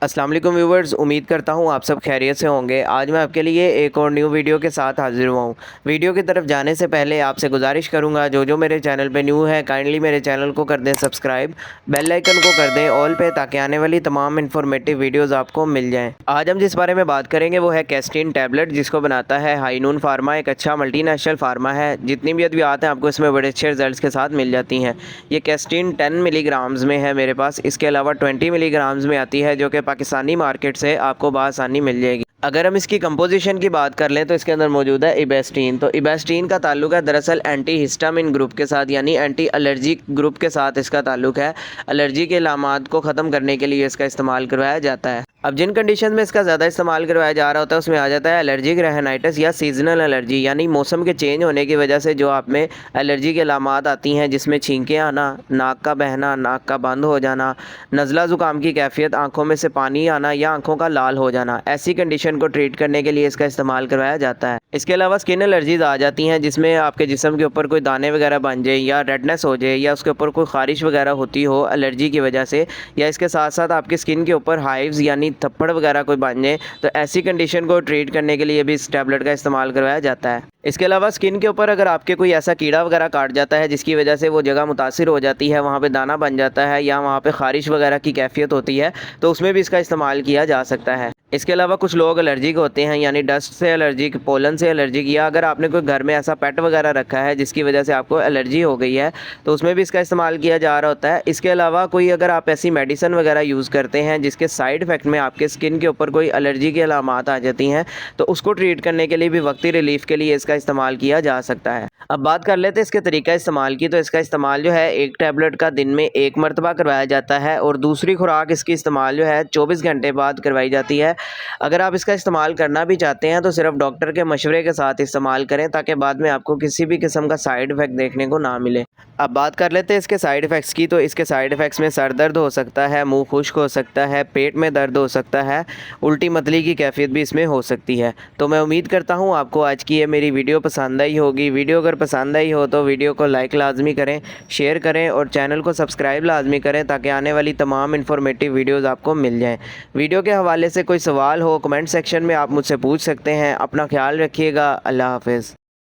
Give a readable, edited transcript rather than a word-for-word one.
अस्सलाम वालेकुम व्यूवर्स, उम्मीद करता हूँ आप सब खैरियत से होंगे। आज मैं आपके लिए एक और न्यू वीडियो के साथ हाजिर हुआ हूँ। वीडियो की तरफ जाने से पहले आपसे गुजारिश करूँगा, जो मेरे चैनल पे न्यू है काइंडली मेरे चैनल को कर दें सब्सक्राइब, बेल आइकन को कर दें ऑल पे, ताकि आने वाली तमाम इन्फॉर्मेटिव वीडियोज़ आपको मिल जाएँ। आज हम जिस बारे में बात करेंगे वो है कैस्टीन टैबलेट, जिसको बनाता है हाईनून फार्मा। एक अच्छा मल्टीनेशनल फार्मा है। जितनी भी अद्वियात हैं आपको इसमें बड़े अच्छे रिजल्ट्स के साथ मिल जाती हैं। ये कैस्टीन 10 मिलीग्राम्स में है मेरे पास। इसके अलावा 20 मिलीग्राम्स में आती है, जो कि पाकिस्तानी मार्केट से आपको बआसानी मिल जाएगी। अगर हम इसकी कंपोजिशन की बात कर लें तो इसके अंदर मौजूद है इबेस्टीन। तो इबेस्टीन का ताल्लुक है दरअसल एंटी हिस्टामिन ग्रुप के साथ, यानी एंटी एलर्जिक ग्रुप के साथ इसका ताल्लुक है। एलर्जी के इलामात को ख़त्म करने के लिए इसका इस्तेमाल करवाया जाता है। अब जिन कंडीशन में इसका ज़्यादा इस्तेमाल करवाया जा रहा होता है उसमें आ जाता है एलर्जिक रेहनाइटिस या सीजनल एलर्जी, यानी मौसम के चेंज होने की वजह से जो आप में एलर्जी के अलामात आती हैं, जिसमें छींकें आना, नाक का बहना, नाक का बंद हो जाना, नज़ला ज़ुकाम की कैफियत, आँखों में से पानी आना या आँखों का लाल हो जाना। ऐसी कंडीशन को ट्रीट करने के लिए इसका इस्तेमाल करवाया जाता है। इसके अलावा स्किन एलर्जीज आ जाती हैं, जिसमें आपके जिस्म के ऊपर कोई दाने वगैरह बन जाए या रेडनेस हो जाए या उसके ऊपर कोई ख़ारिश वगैरह होती हो एलर्जी की वजह से, या इसके साथ साथ आपकी स्किन के ऊपर हाइव्स यानी थप्पड़ वगैरह कोई बन जाए, तो ऐसी कंडीशन को ट्रीट करने के लिए भी इस टैबलेट का इस्तेमाल करवाया जाता है। इसके अलावा स्किन के ऊपर अगर आपके कोई ऐसा कीड़ा वगैरह काट जाता है जिसकी वजह से वो जगह मुतासिर हो जाती है, वहाँ पे दाना बन जाता है या वहाँ पे ख़ारिश वगैरह की कैफियत होती है, तो उसमें भी इसका इस्तेमाल किया जा सकता है। इसके अलावा कुछ लोग एलर्जिक होते हैं, यानी डस्ट से एलर्जिक, पोलन से एलर्जिक, या अगर आपने कोई घर में ऐसा पेट वगैरह रखा है जिसकी वजह से आपको एलर्जी हो गई है, तो उसमें भी इसका इस्तेमाल किया जा रहा होता है। इसके अलावा कोई अगर आप ऐसी मेडिसिन वगैरह यूज़ करते हैं जिसके साइड इफ़ेक्ट में आपके स्किन के ऊपर कोई एलर्जी की अलामात आ जाती हैं, तो उसको ट्रीट करने के लिए भी वक्ती रिलीफ के लिए इसका इस्तेमाल किया जा सकता है। अब बात कर लेते हैं इसके तरीका इस्तेमाल की। तो इसका इस्तेमाल जो है एक टैबलेट का दिन में एक मरतबा करवाया जाता है और दूसरी खुराक इसकी इस्तेमाल जो है 24 घंटे बाद करवाई जाती है। अगर आप इसका इस्तेमाल करना भी चाहते हैं तो सिर्फ डॉक्टर के मशवरे के साथ इस्तेमाल करें, ताकि बाद में आपको किसी भी किस्म का साइड इफ़ेक्ट देखने को ना मिले। अब बात कर लेते हैं इसके साइड इफ़ेक्ट्स की। तो इसके साइड इफ़ेक्ट्स में सर दर्द हो सकता है, मुंह खुश्क हो सकता है, पेट में दर्द हो सकता है, उल्टी मतली की कैफियत भी इसमें हो सकती है। तो मैं उम्मीद करता हूँ आपको आज की ये मेरी वीडियो पसंद आई होगी। वीडियो अगर पसंद आई हो तो वीडियो को लाइक लाजमी करें, शेयर करें और चैनल को सब्सक्राइब लाजमी करें, ताकि आने वाली तमाम इन्फॉर्मेटिव वीडियोज़ आपको मिल जाएँ। वीडियो के हवाले से कोई सवाल हो कमेंट सेक्शन में आप मुझसे पूछ सकते हैं। अपना ख्याल रखिएगा। अल्लाह हाफ़िज़।